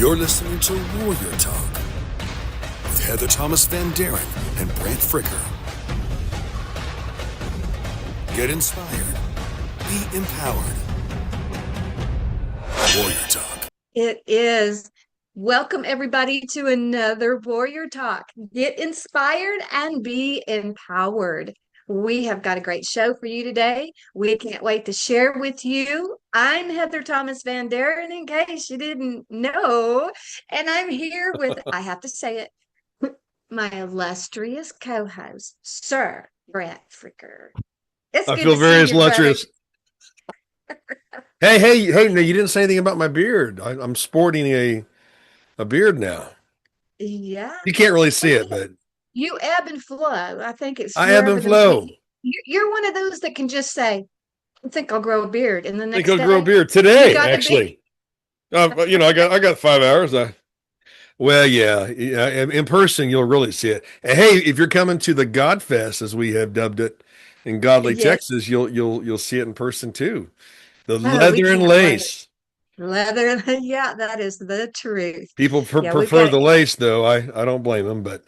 You're listening to Warrior Talk with Heather Thomas Van Deren and Brant Fricker. Get inspired. Be empowered. Warrior Talk. It is. Welcome, everybody, to another Warrior Talk. Get inspired and be empowered. We have got a great show for you today. We can't wait to share with you. I'm Heather Thomas Van Deren, in case you didn't know. And I'm here with, I have to say it, my illustrious co-host, Sir Brant Fricker. It's I good feel to very see you, brother. illustrious. Hey! No, you didn't say anything about my beard. I'm sporting a beard now. Yeah. You can't really Well, see it, but you ebb and flow. I think it's I ebb wherever and flow. you're one of those that can just say, I think I'll grow a beard. And the I think next I'll grow a day, beard you today. got a beard. Actually, I got 5 hours. Well, yeah. In person, you'll really see it. And hey, if you're coming to the God Fest, as we have dubbed it, in Godly, Yes. Texas, you'll see it in person too. The Oh, we leather and can't wait. lace. Leather. Yeah, that is the truth. People Yeah, we've prefer got, the lace, though. I don't blame them, but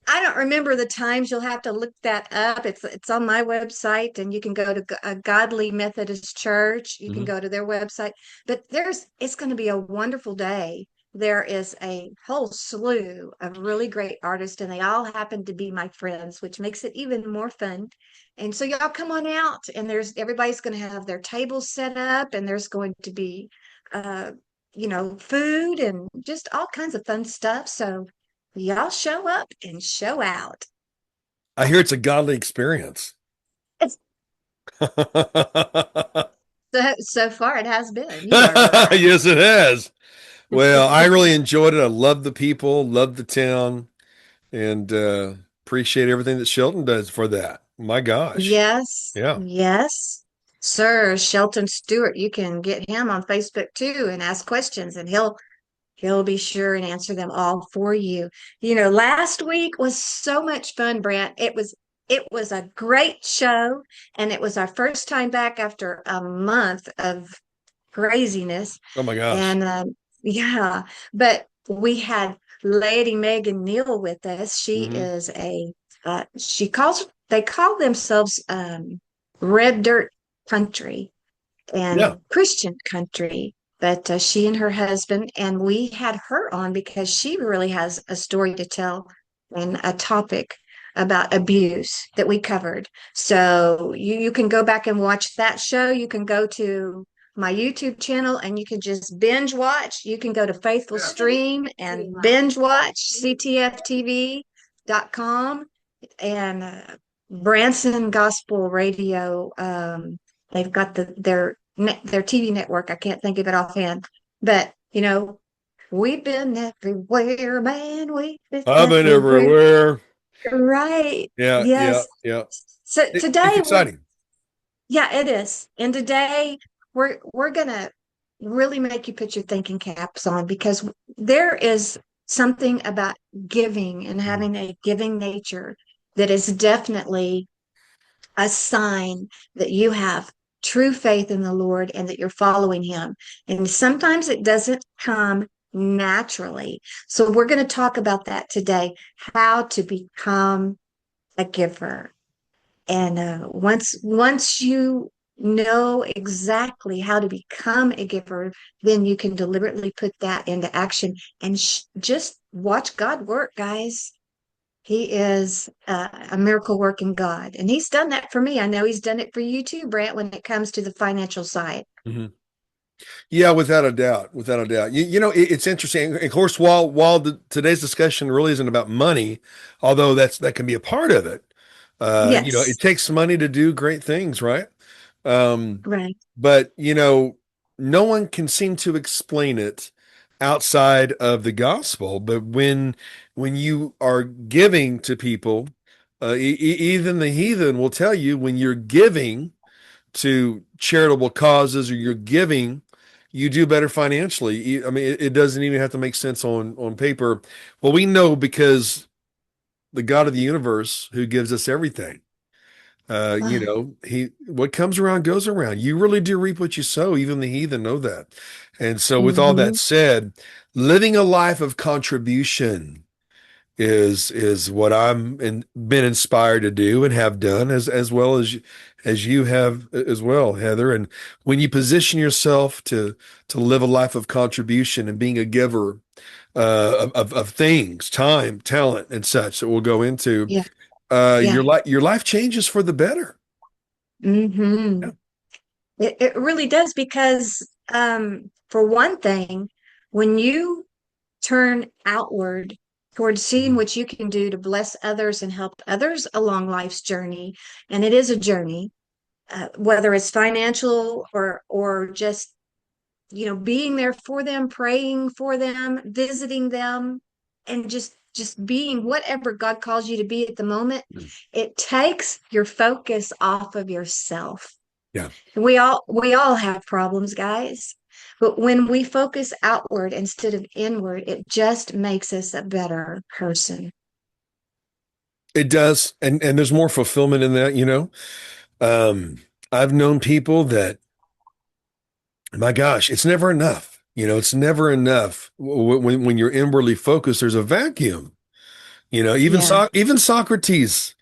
I don't remember the times. You'll have to look that up. It's on my website, and you can go to a Godly Methodist Church. You can Mhm. go to their website. But it's going to be a wonderful day. There is a whole slew of really great artists, and they all happen to be my friends, which makes it even more fun. And so y'all come on out, and everybody's going to have their tables set up, and there's going to be, uh, food and just all kinds of fun stuff. So y'all show up and show out. I hear it's a godly experience. It's so far it has been. You are right. Yes, it has. Well, I really enjoyed it. I love the people, love the town, and appreciate everything that Shelton does for that. My gosh. Yes, Yeah. yes. Sir Shelton Stewart, you can get him on Facebook too and ask questions, and he'll be sure and answer them all for you. Last week was so much fun, Brant. It was a great show, and it was our first time back after a month of craziness. Oh my gosh. And yeah, but we had Lady Megan Neal with us. She Hmm. is they call themselves Red Dirt Country Yeah. and Christian Country. But she and her husband, and we had her on because she really has a story to tell and a topic about abuse that we covered. So you can go back and watch that show. You can go to my YouTube channel and you can just binge watch. You can go to Faithful Stream and binge watch ctftv.com and Branson Gospel Radio. They've got their TV network. I can't think of it offhand, but we've been everywhere, man. We've been I've been everywhere. everywhere. Right. Yeah, yeah, Yes. yeah. So It's today exciting. yeah, it is. And today we're gonna really make you put your thinking caps on because there is something about giving and Mhm. having a giving nature that is definitely a sign that you have true faith in the Lord and that you're following Him. And sometimes it doesn't come naturally. So we're going to talk about that today, how to become a giver. And once you know exactly how to become a giver, then you can deliberately put that into action and just watch God work, guys. He is a miracle working God. And he's done that for me. I know he's done it for you too, Brant, when it comes to the financial side. Mhm. Yeah, without a doubt, without a doubt. It's interesting. Of course, while today's discussion really isn't about money, although that can be a part of it. Yes, It takes money to do great things, right? Um, right. but no one can seem to explain it outside of the gospel. But when you are giving to people, even the heathen will tell you when you're giving to charitable causes or you're giving, you do better financially. I mean, it doesn't even have to make sense on paper. Well, we know because the God of the universe who gives us everything. Ah, He what comes around goes around. You really do reap what you sow. Even the heathen know that. And so, with all that mhm. said, living a life of contribution is what been inspired to do and have done as well as you have as well, Heather. And when you position yourself to live a life of contribution and being a giver of things, time, talent, and such that we'll go into, Yeah. Yeah. your life changes for the better. Hmm. Yeah. It really does because, for one thing, when you turn outward towards seeing Mhm. what you can do to bless others and help others along life's journey, and it is a journey, whether it's financial or just being there for them, praying for them, visiting them, and just being whatever God calls you to be at the moment. It takes your focus off of yourself. Yeah. We all have problems, guys. But when we focus outward instead of inward, it just makes us a better person. It does. And there's more fulfillment in that, you know. Um, I've known people that, my gosh, it's never enough. You know, it's never enough. When you're inwardly focused, there's a vacuum. You know, Yeah, Even Socrates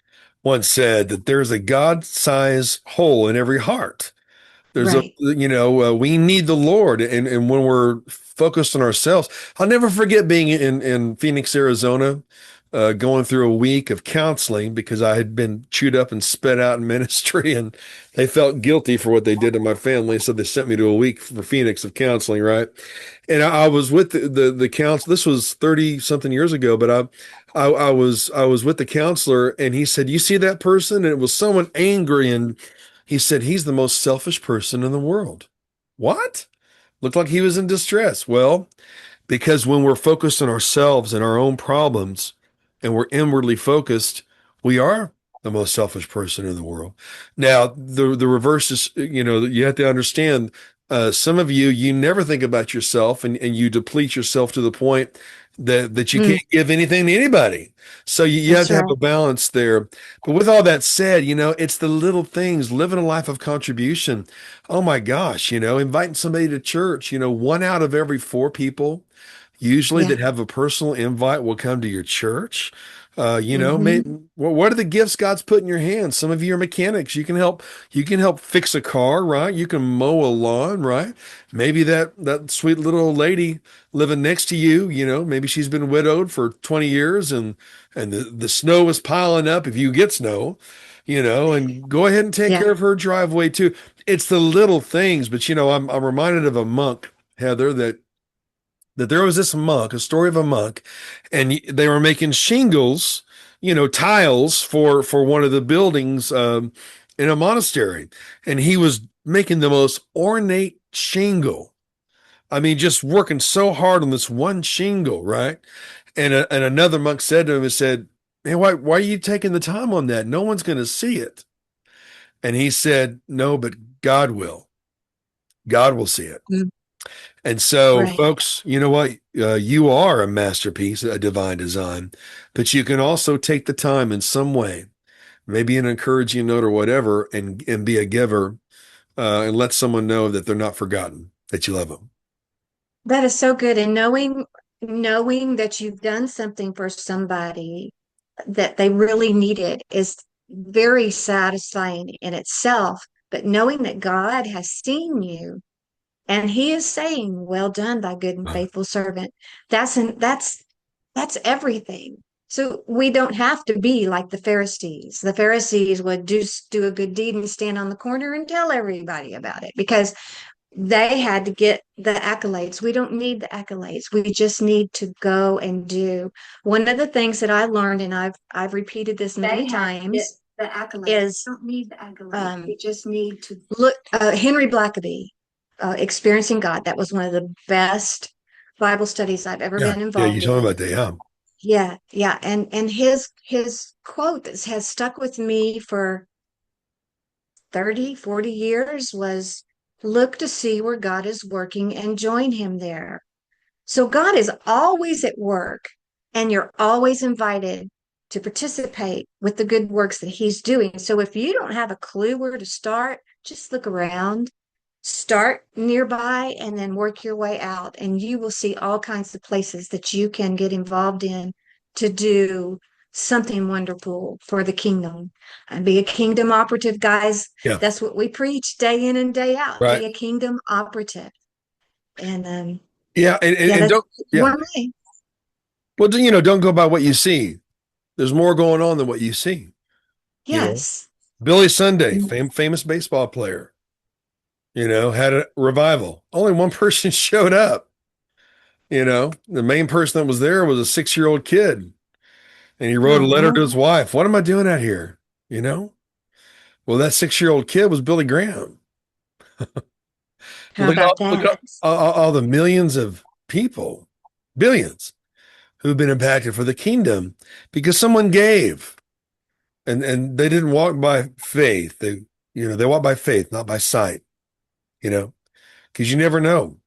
once said that there's a God-sized hole in every heart. There's a, right. you know, we need the Lord. And when we're focused on ourselves, I'll never forget being in Phoenix, Arizona, going through a week of counseling because I had been chewed up and spit out in ministry, and they felt guilty for what they did to my family. So they sent me to a week for Phoenix of counseling, right? And I was with the counsel. This was 30 something years ago, but I was with the counselor, and he said, "You see that person?" And it was someone angry, and he said, "He's the most selfish person in the world." What? Looked like he was in distress. Well, because when we're focused on ourselves and our own problems and we're inwardly focused, we are the most selfish person in the world. Now, the reverse is, you know, you have to understand, some of you never think about yourself, and you deplete yourself to the point that you Mm, can't give anything to anybody. So you have that's to have right. a balance there. But with all that said, you know, it's the little things, living a life of contribution. Oh my gosh, you know, inviting somebody to church, you know, one out of every four people usually Yeah. that have a personal invite will come to your church. You know, Hmm. what are the gifts God's put in your hands? Some of you are mechanics. You can help fix a car, right? You can mow a lawn, right? Maybe that sweet little old lady living next to you, you know, maybe she's been widowed for 20 years, and the snow is piling up if you get snow, you know, and go ahead and take Yeah. care of her driveway too. It's the little things, but you know, I'm reminded of a monk, Heather, that there was this monk, a story of a monk, and they were making shingles, you know, tiles for one of the buildings in a monastery, and he was making the most ornate shingle. I mean, just working so hard on this one shingle, right? And another monk said to him, and said, "Man, why are you taking the time on that? No one's going to see it." And he said, "No, but God will. God will see it." Mm, And so, right. folks, you know what? You are a masterpiece, a divine design, but you can also take the time in some way, maybe an encouraging note or whatever, and be a giver, and let someone know that they're not forgotten, that you love them. That is so good. And knowing that you've done something for somebody that they really needed is very satisfying in itself. But knowing that God has seen you and he is saying, "Well done, thy good and Uh, faithful servant." That's everything. So we don't have to be like the Pharisees. The Pharisees would do a good deed and stand on the corner and tell everybody about it because they had to get the accolades. We don't need the accolades. We just need to go and do. One of the things that I learned, and I've repeated this many times, The accolades. is Don't need the accolades. um, We just need to. look. Henry Blackaby, "Experiencing God." That was one of the best Bible studies I've ever yeah, been yeah, you involved told me in. about that. Yeah, Yeah, yeah, and his quote that has stuck with me for 30, 40 years was, "Look to see where God is working and join him there." So God is always at work, and you're always invited to participate with the good works that he's doing. So if you don't have a clue where to start, just look around start nearby and then work your way out, and you will see all kinds of places that you can get involved in to do something wonderful for the kingdom and be a kingdom operative, guys. Yeah. That's what we preach day in and day out. Right. Be a kingdom operative. And Yeah. yeah, And that's don't, yeah. one way. Well, don't go by what you see. There's more going on than what you see. Yes. Billy Sunday, famous baseball player, had a revival. Only one person showed up. The main person that was there was a 6-year-old kid. And he wrote a letter Oh, to his wife. What am I doing out here? Well, that 6-year-old kid was Billy Graham. how about Look at that? all the millions of people, billions, who've been impacted for the kingdom because someone gave. And they didn't walk by faith. They walk by faith, not by sight, because you never know.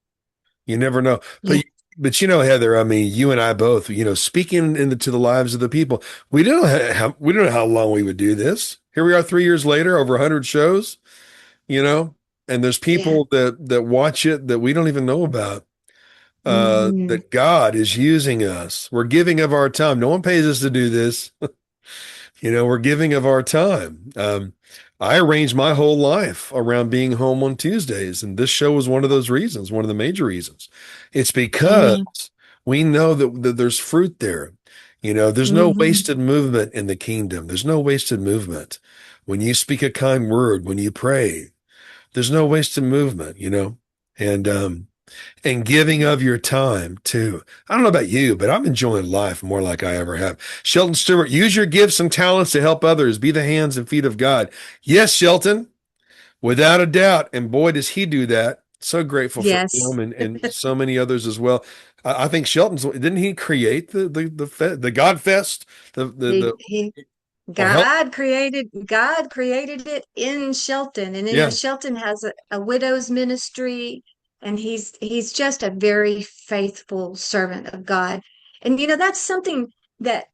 You never know. Yeah. But Heather, I mean, you and I both, speaking into the lives of the people, we don't know how long we would do this. Here we are 3 years later, over 100 shows, and there's Yeah. people that watch it that we don't even know about. Mhm. That God is using us. We're giving of our time. No one pays us to do this. We're giving of our time. I arranged my whole life around being home on Tuesdays, and this show was one of those reasons, one of the major reasons. It's because Amen. we know that there's fruit there. There's no Mhm. wasted movement in the kingdom. There's no wasted movement. When you speak a kind word, when you pray, there's no wasted movement, and giving of your time too. I don't know about you, but I'm enjoying life more like I ever have. Shelton Stewart, use your gifts and talents to help others. Be the hands and feet of God. Yes, Shelton, without a doubt. And boy, does he do that. So grateful for Yes. him and so many others as well. I think Shelton's, didn't he create the God Fest? He Or help? God created it in Shelton. And Yeah, Shelton has a widow's ministry, and he's just a very faithful servant of God. And that's something that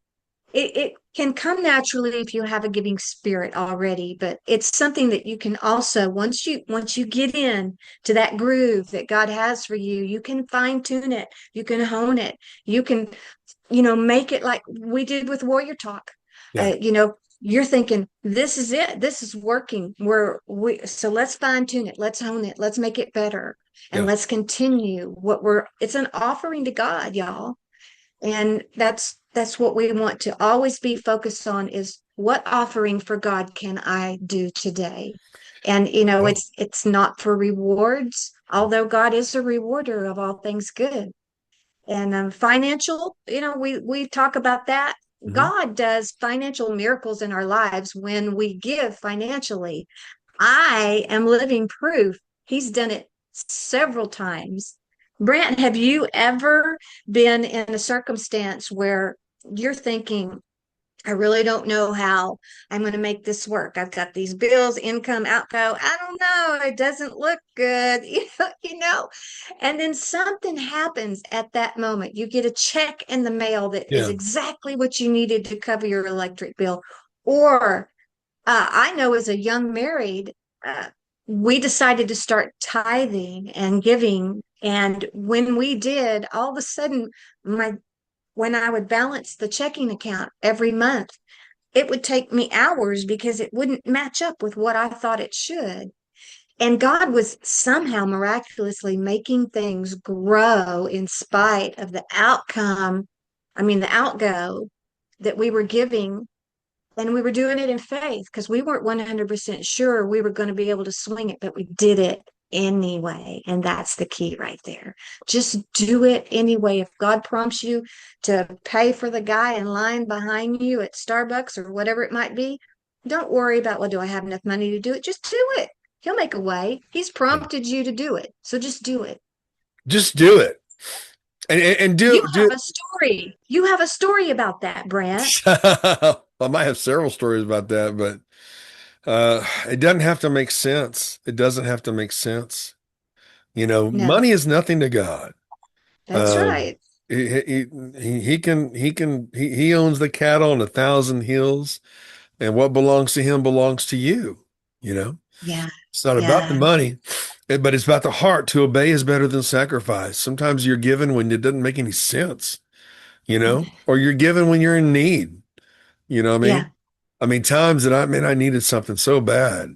it can come naturally if you have a giving spirit already, but it's something that you can also, once you get in to that groove that God has for you, you can fine tune it, you can hone it, you can make it like we did with Warrior Talk. yeah, You're thinking, this is it, this is working, so let's fine tune it, let's hone it, let's make it better, and yeah. let's continue it's an offering to God, y'all. And that's what we want to always be focused on, is what offering for God can I do today? And Oh, it's not for rewards, although God is a rewarder of all things good. And financial, we talk about that. mhm. God does financial miracles in our lives when we give financially. I am living proof. He's done it several times. Brant, have you ever been in a circumstance where you're thinking, I really don't know how I'm going to make this work. I've got these bills, income, outgo. I don't know. It doesn't look good, you know. And then something happens at that moment. You get a check in the mail that is Yeah, exactly what you needed to cover your electric bill. Or I know as a young married, uh, we decided to start tithing and giving. And when we did, all of a sudden, my when I would balance the checking account every month, it would take me hours because it wouldn't match up with what I thought it should. And God was somehow miraculously making things grow in spite of the outcome, I mean, the outgo that we were giving. And we were doing it in faith because we weren't 100% sure we were going to be able to swing it, but we did it anyway. And that's the key right there. Just do it anyway. If God prompts you to pay for the guy in line behind you at Starbucks or whatever it might be, don't worry about, well, do I have enough money to do it? Just do it. He'll make a way. He's yeah. prompted you to do it. So just do it. Just do it. And You do have a story. You have a story about that, Brant. I might have several stories about that, but it doesn't have to make sense. It doesn't have to make sense. No, Money is nothing to God. that's Um, right. he owns the cattle on 1,000 hills, and what belongs to him belongs to you. You know, Yeah. it's not about the Yeah. money. But it's about the heart. To obey is better than sacrifice. Sometimes you're given when it doesn't make any sense, or you're given when you're in need. You know what I Yeah, mean? I mean, times that I needed something so bad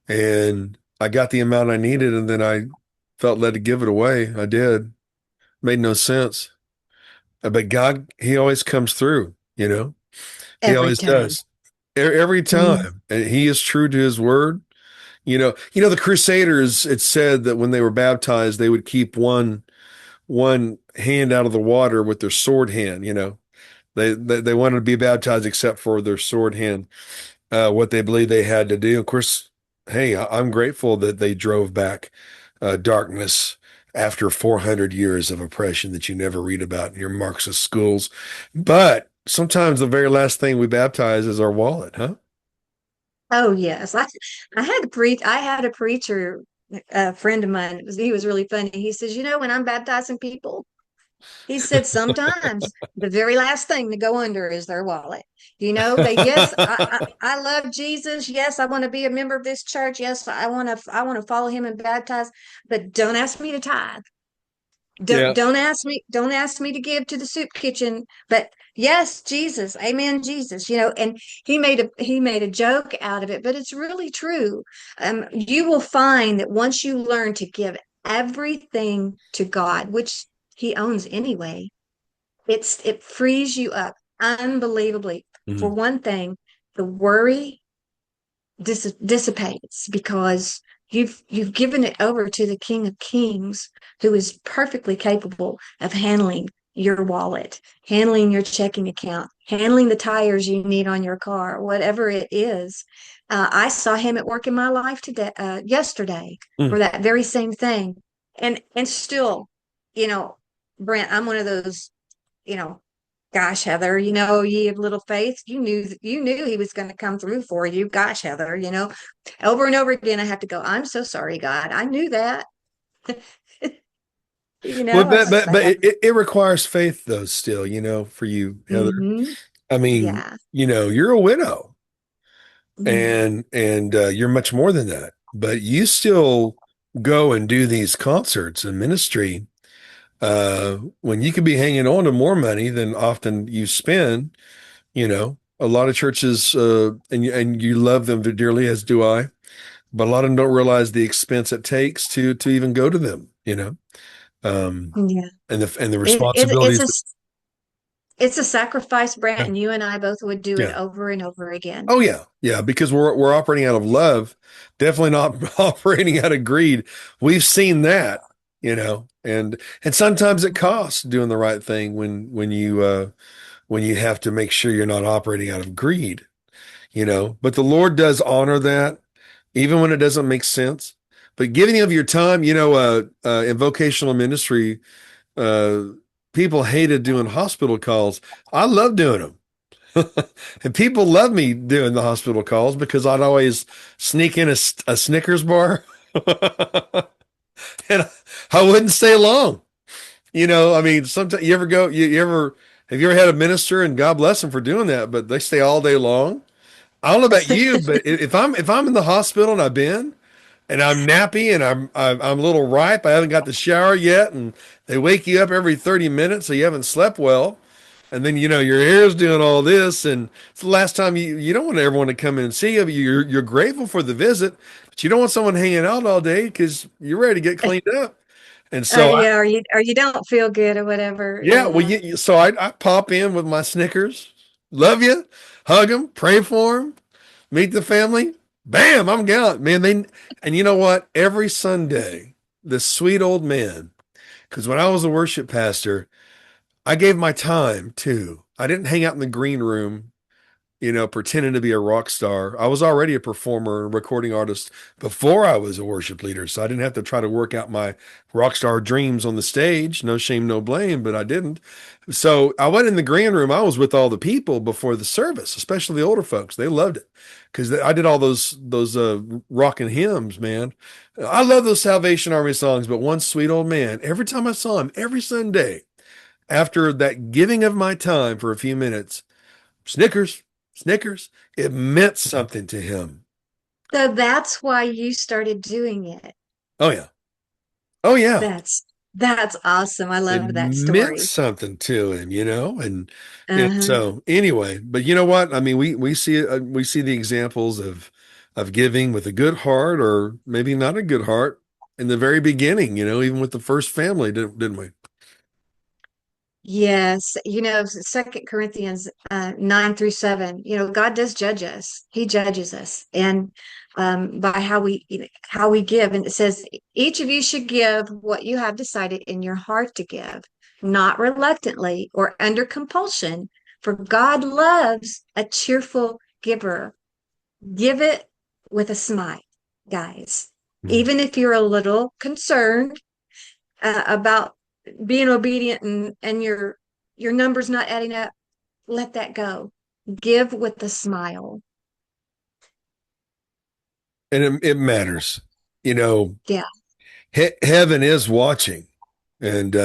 and I got the amount I needed and then I felt led to give it away. I did. Made no sense. But God, He always comes through, He every always time. does. Every Mm. time. And He is true to His word. The Crusaders, it said that when they were baptized, they would keep one hand out of the water with their sword hand, They wanted to be baptized except for their sword hand, what they believed they had to do. Of course, hey, I'm grateful that they drove back darkness after 400 years of oppression that you never read about in your Marxist schools. But sometimes the very last thing we baptize is our wallet, huh? Oh yes, I had a preacher, a friend of mine. He was really funny. He says, when I'm baptizing people, he said sometimes the very last thing to go under is their wallet. They yes, I love Jesus. Yes, I want to be a member of this church. Yes, I want to follow him and baptize, but don't ask me to tithe. Don't Yeah. don't ask me to give to the soup kitchen. But yes, Jesus, amen, Jesus. And he made a joke out of it, but it's really true. You will find that once you learn to give everything to God, which he owns anyway, it frees you up unbelievably. For Mhm. one thing, the worry dissipates because you've given it over to the King of Kings, who is perfectly capable of handling your wallet, handling your checking account, handling the tires you need on your car, whatever it is. I saw him at work in my life yesterday for Mm. that very same thing, and still, you know, Brent, I'm one of those, you know, gosh, Heather, ye of little faith, you knew he was going to come through for you. Gosh, Heather, over and over again, I have to go, I'm so sorry, God. I knew that. Well, I but was but like, but it requires faith though, still, for you, Heather. mm-hmm, I mean, yeah. you're a widow. Mm. And you're much more than that, but you still go and do these concerts and ministry when you could be hanging on to more money than often you spend. A lot of churches, and you love them dearly, as do I, but a lot of them don't realize the expense it takes to even go to them, um, Yeah. and the It's responsibilities. a sacrifice, Brant, Yeah. and you and I both would do it Yeah. over and over again. Oh yeah, yeah, because we're operating out of love, definitely not operating out of greed. We've seen that, and sometimes it costs doing the right thing when you have to make sure you're not operating out of greed. But the Lord does honor that, even when it doesn't make sense. But giving of your time, in vocational ministry, uh, people hated doing hospital calls. I love doing them. And people love me doing the hospital calls because I'd always sneak in a Snickers bar and I wouldn't stay long. I mean, sometimes you ever go, have you ever had a minister, and God bless them for doing that, but they stay all day long? I don't know about you, but if I'm in the hospital and I've been and I'm nappy and I'm a little ripe, I haven't got the shower yet, and they wake you up every 30 minutes so you haven't slept well. And then your hair's doing all this, and it's the last time you don't want everyone to come in and see you. You're grateful for the visit, but you don't want someone hanging out all day because you're ready to get cleaned up. And so Yeah, or you don't feel good or whatever. yeah, well, Yeah. so I pop in with my Snickers, love you, hug them, pray for them, meet the family. Bam, I'm gone, man. And you know what? Every Sunday, this sweet old man, because when I was a worship pastor, I gave my time too. I didn't hang out in the green room, pretending to be a rock star. I was already a performer and recording artist before I was a worship leader. So I didn't have to try to work out my rock star dreams on the stage. No shame, no blame, but I didn't. So I went in the green room. I was with all the people before the service, especially the older folks. They loved it because I did all those rocking hymns, man. I love those Salvation Army songs, but one sweet old man, every time I saw him, every Sunday, after that giving of my time for a few minutes, Snickers, Snickers, it meant something to him. So that's why you started doing it. Oh yeah. Oh yeah. That's awesome. I It love that meant story. something to him, and Uh-huh. so anyway, but you know what? I mean, we see the examples of giving with a good heart or maybe not a good heart in the very beginning, even with the first family, didn't we? Yes, Second Corinthians 9 through 7. God does judge us. He judges us, and by how we give. And it says, each of you should give what you have decided in your heart to give, not reluctantly or under compulsion, for God loves a cheerful giver. Give it with a smile, guys. Mhm. Even if you're a little concerned about being obedient and your numbers not adding up, let that go. Give with a smile. And it matters, you know. Yeah. Heaven is watching, and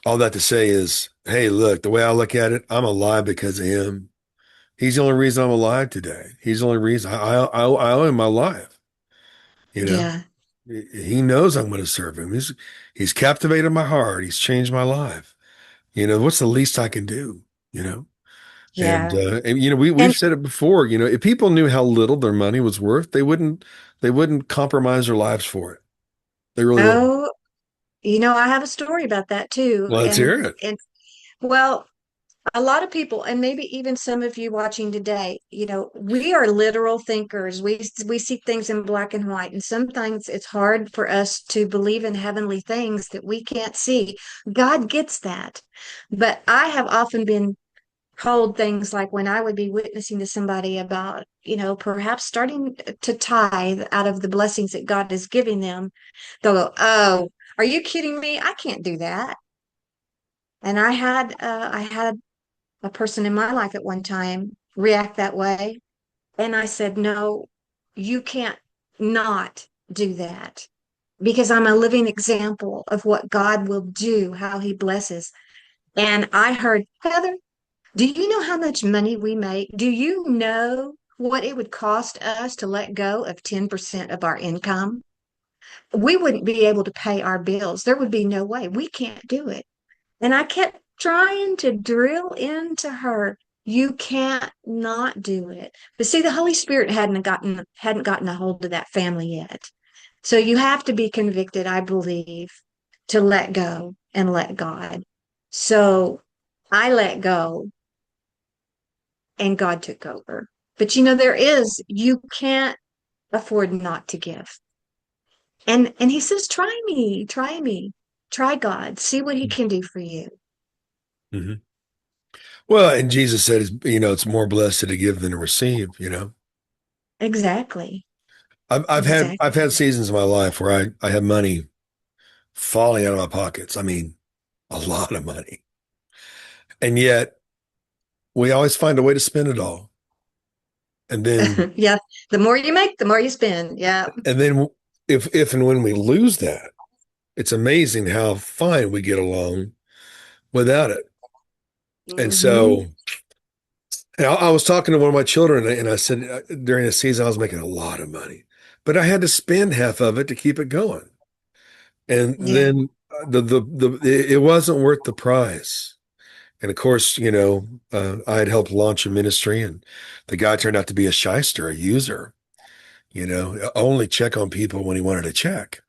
all that to say is, hey, look, the way I look at it, I'm alive because of him. He's the only reason I'm alive today. He's the only reason I owe him my life. You know, Yeah. he knows I'm going to serve him. He's captivated my heart. He's changed my life. What's the least I can do? You know, Yeah. and And we've said it before. If people knew how little their money was worth, they wouldn't compromise their lives for it. They really wouldn't. oh, I have a story about that too. Well, let's hear And it. and well, a lot of people, and maybe even some of you watching today, we are literal thinkers. We see things in black and white, and sometimes it's hard for us to believe in heavenly things that we can't see. God gets that. But I have often been told things like when I would be witnessing to somebody about, perhaps starting to tithe out of the blessings that God is giving them, they'll go, "Oh, are you kidding me? I can't do that." And I had a person in my life at one time react that way. And I said, "No, you can't not do that because I'm a living example of what God will do, how he blesses." And I heard, "Heather, do you know how much money we make? Do you know what it would cost us to let go of 10% of our income? We wouldn't be able to pay our bills. There would be no way. We can't do it." And I kept trying to drill into her, "You can't not do it." But see, the Holy Spirit hadn't gotten a hold of that family yet. So you have to be convicted, I believe, to let go and let God. So I let go and God took over. But you can't afford not to give. And he says, try me, try God, see what he can do for you. Mhm. Well, and Jesus said, it's more blessed to give than to receive. Exactly. I've had Exactly. seasons in my life where I had money falling out of my pockets. I mean, a lot of money, and yet we always find a way to spend it all. And then, Yeah. The more you make, the more you spend. Yeah. and then, if and when we lose that, it's amazing how fine we get along without it. And Hmm. so, I was talking to one of my children, and I said during the season I was making a lot of money, but I had to spend half of it to keep it going. And Yeah. then it wasn't worth the price. And of course, I had helped launch a ministry, and the guy turned out to be a shyster, a user, only check on people when he wanted to check.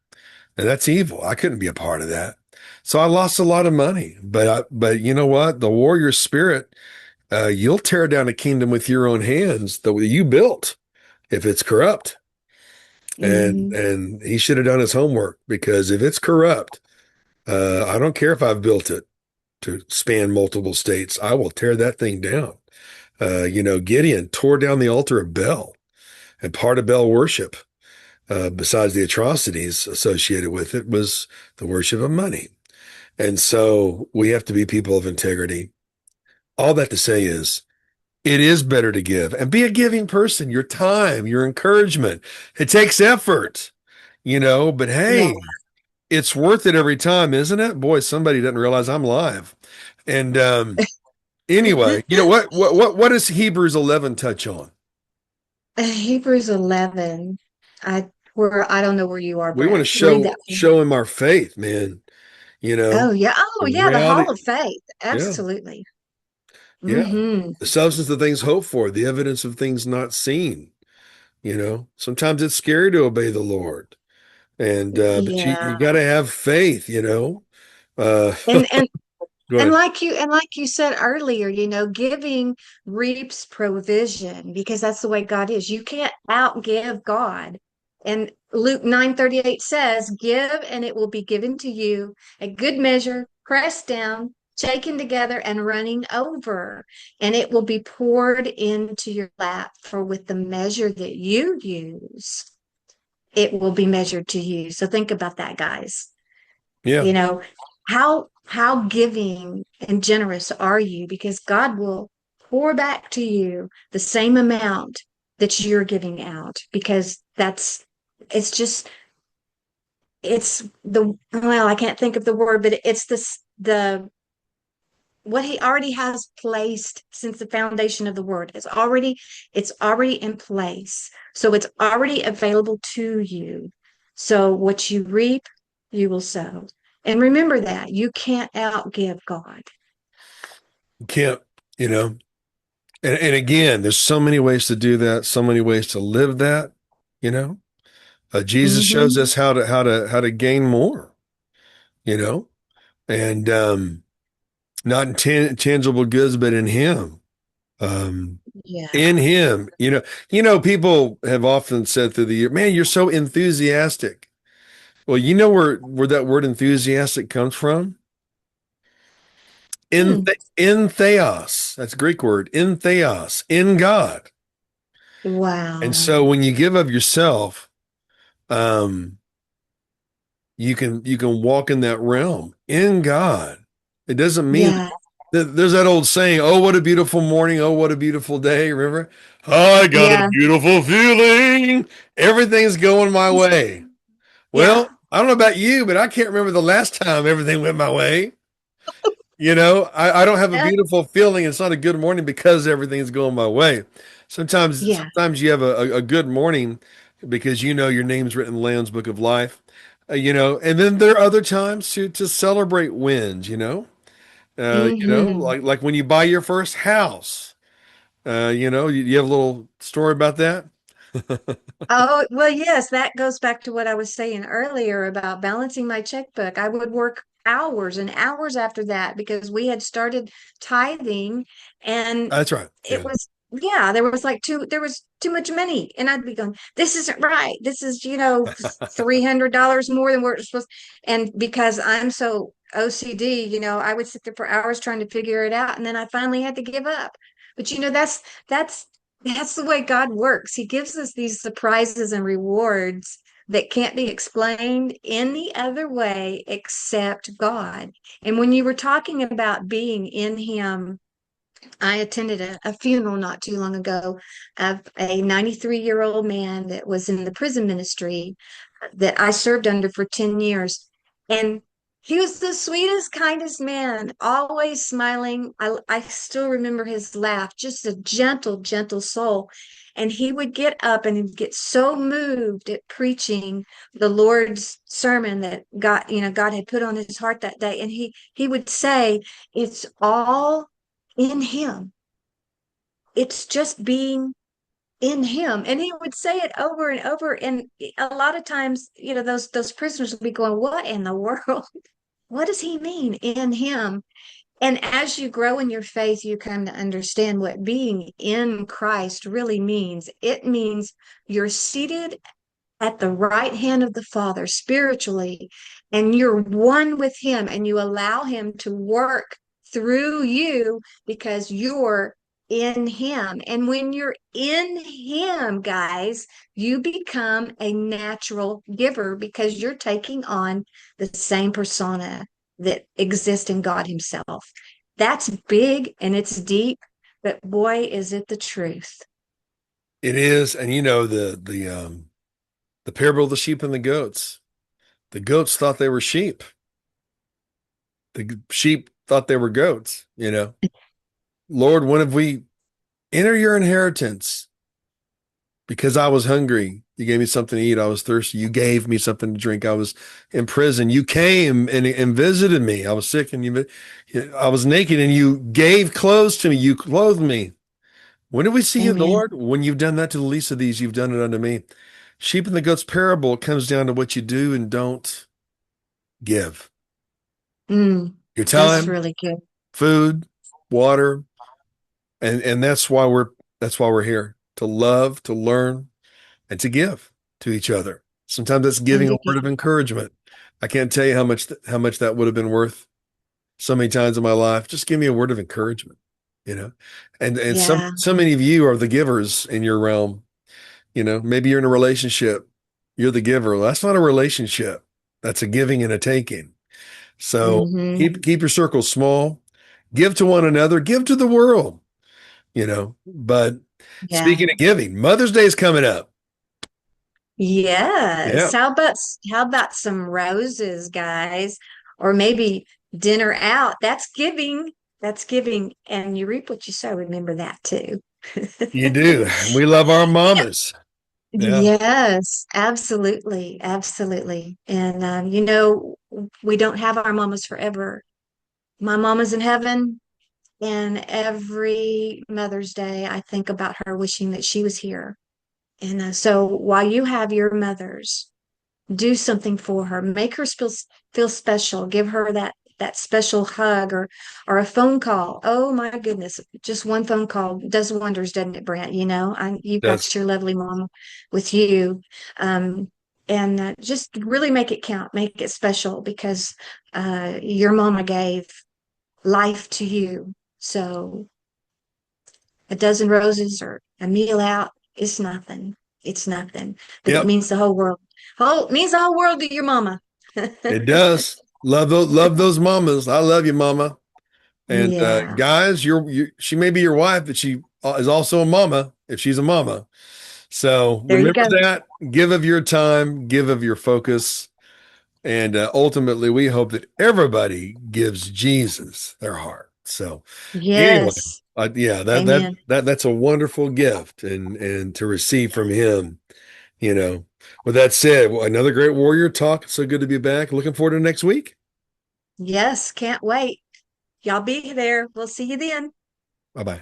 And that's evil. I couldn't be a part of that. So I lost a lot of money. But you know what? The warrior spirit, you'll tear down a kingdom with your own hands that you built if it's corrupt. And Hmm. and he should have done his homework, because if it's corrupt, I don't care if I've built it to span multiple states. I will tear that thing down. Gideon tore down the altar of Baal, and part of Baal worship, besides the atrocities associated with it, was the worship of money. And so we have to be people of integrity. All that to say is, it is better to give and be a giving person, your time, your encouragement. It takes effort, but Yeah. hey, it's worth it every time, isn't it? Boy, somebody doesn't realize I'm live. And anyway, what does Hebrews 11 touch on? Hebrews 11. I where I don't know where you are, We want to Brent. Read that. show him our faith, man. Oh yeah. Oh The yeah. The hall reality. of faith. Yeah. Absolutely. Yeah. Hmm. The substance of things hoped for, the evidence of things not seen. Sometimes it's scary to obey the Lord. And but you Yeah. got to have faith, And go And ahead. like you said earlier, giving reaps provision because that's the way God is. You can't outgive God. And Luke 9:38 says, "Give and it will be given to you, a good measure, pressed down, shaken together and running over, and it will be poured into your lap, for with the measure that you use, it will be measured to you." So think about that, guys. Yeah. you know how giving and generous are you, because God will pour back to you the same amount that you're giving out, because it's just it's the well, I can't think of the word, but it's the what he already has placed since the foundation of the word it's already in place, so it's already available to you. So what you reap you will sow, and remember that you can't outgive God. You can't, you know. And again, there's so many ways to do that, so many ways to live that, you know. Jesus Hmm. shows us how to gain more, you know, and not in tangible goods, but in Him. Um, Yeah. in Him, people have often said through the year, "Man, you're so enthusiastic." Well, you know where that word enthusiastic comes from? Hmm. In theos. That's a Greek word. In theos, in God. And Wow. so when you give of yourself, um, you can walk in that realm in God. It doesn't mean Yeah. there's that old saying, "Oh, what a beautiful morning! Oh, what a beautiful day!" Remember? I got a Yeah. beautiful feeling. Everything's going my way. Yeah. Well, I don't know about you, but I can't remember the last time everything went my way. I don't have a Yeah. beautiful feeling. It's not a good morning because everything's going my way. Yeah. Sometimes you have a good morning because your name's written in the Lamb's Book of Life, and then there are other times to celebrate wins, Hmm. like when you buy your first house, you have a little story about that. Oh, well, yes, that goes back to what I was saying earlier about balancing my checkbook. I would work hours and hours after that because we had started tithing, and That's right. it Yeah. was, yeah, there was too much money. And I'd be going, this isn't right. This is, $300 more than we're supposed. And because I'm so OCD, I would sit there for hours trying to figure it out. And then I finally had to give up. But that's that's the way God works. He gives us these surprises and rewards that can't be explained any other way except God. And when you were talking about being in Him, I attended a funeral not too long ago of a 93-year-old man that was in the prison ministry that I served under for 10 years. And he was the sweetest, kindest man, always smiling. I still remember his laugh, just a gentle, gentle soul. And he would get up and he'd get so moved at preaching the Lord's sermon that God had put on his heart that day. And he would say, it's all in him. It's just being in him. And he would say it over and over. And a lot of times, those prisoners would be going, what in the world? What does he mean in him? And as you grow in your faith, you come to understand what being in Christ really means. It means you're seated at the right hand of the Father spiritually, and you're one with Him, and you allow Him to work through you because you're in Him. And when you're in Him, guys, you become a natural giver because you're taking on the same persona that exists in God Himself. That's big and it's deep, but boy, is it the truth. It is, and the parable of the sheep and the goats. The goats thought they were sheep. The sheep thought they were goats. Lord, when have we enter your inheritance? Because I was hungry You gave me something to eat. I was thirsty. You gave me something to drink. I was in prison. You came and visited me. I was sick and I was naked and you gave clothes to me. You clothed me. When did we see you, Amen. Lord? When you've done that to the least of these, you've done it unto me. Sheep and the goats parable comes down to what you do and don't give. Mm, Your that's time, really good. food, water, and that's why we're here to love, to learn, and to give to each other. Sometimes that's And giving a to word get, of encouragement. I can't tell you how much that would have been worth so many times in my life. Just give me a word of encouragement, you know. And yeah. so many of you are the givers in your realm. Maybe you're in a relationship, you're the giver. Well, that's not a relationship. That's a giving and a taking. So Hmm. keep your circle small. Give to one another, give to the world, But Yeah. speaking of giving, Mother's Day is coming up. Yes. Yeah. How about some roses, guys? Or maybe dinner out. That's giving. That's giving. And you reap what you sow. Remember that too. You do. We love our mamas. Yeah. Yes, absolutely. Absolutely. And, we don't have our mamas forever. My mama's in heaven, and every Mother's Day, I think about her wishing that she was here. And so while you have your mothers, do something for her, make her feel special, give her that special hug, or a phone call. Oh my goodness, just one phone call does wonders, doesn't it, Brent? You've That's got your lovely mom with you. um and just really make it count, make it special, because your mama gave life to you. So a dozen roses or a meal out is nothing. It's nothing, but it yep. means the whole world. Means the whole world to your mama. It does. Love those mamas. I love you, mama. And Yeah, guys, she may be your wife, but she is also a mama if she's a mama. So there you remember go. that. Give of your time, give of your focus, and ultimately, we hope that everybody gives Jesus their heart. So anyway, Yes. yeah, Amen. that's a wonderful gift, and to receive from Him. You know. With that said, well, another great warrior talk. So good to be back. Looking forward to next week. Yes, can't wait. Y'all be there. We'll see you then. Bye bye.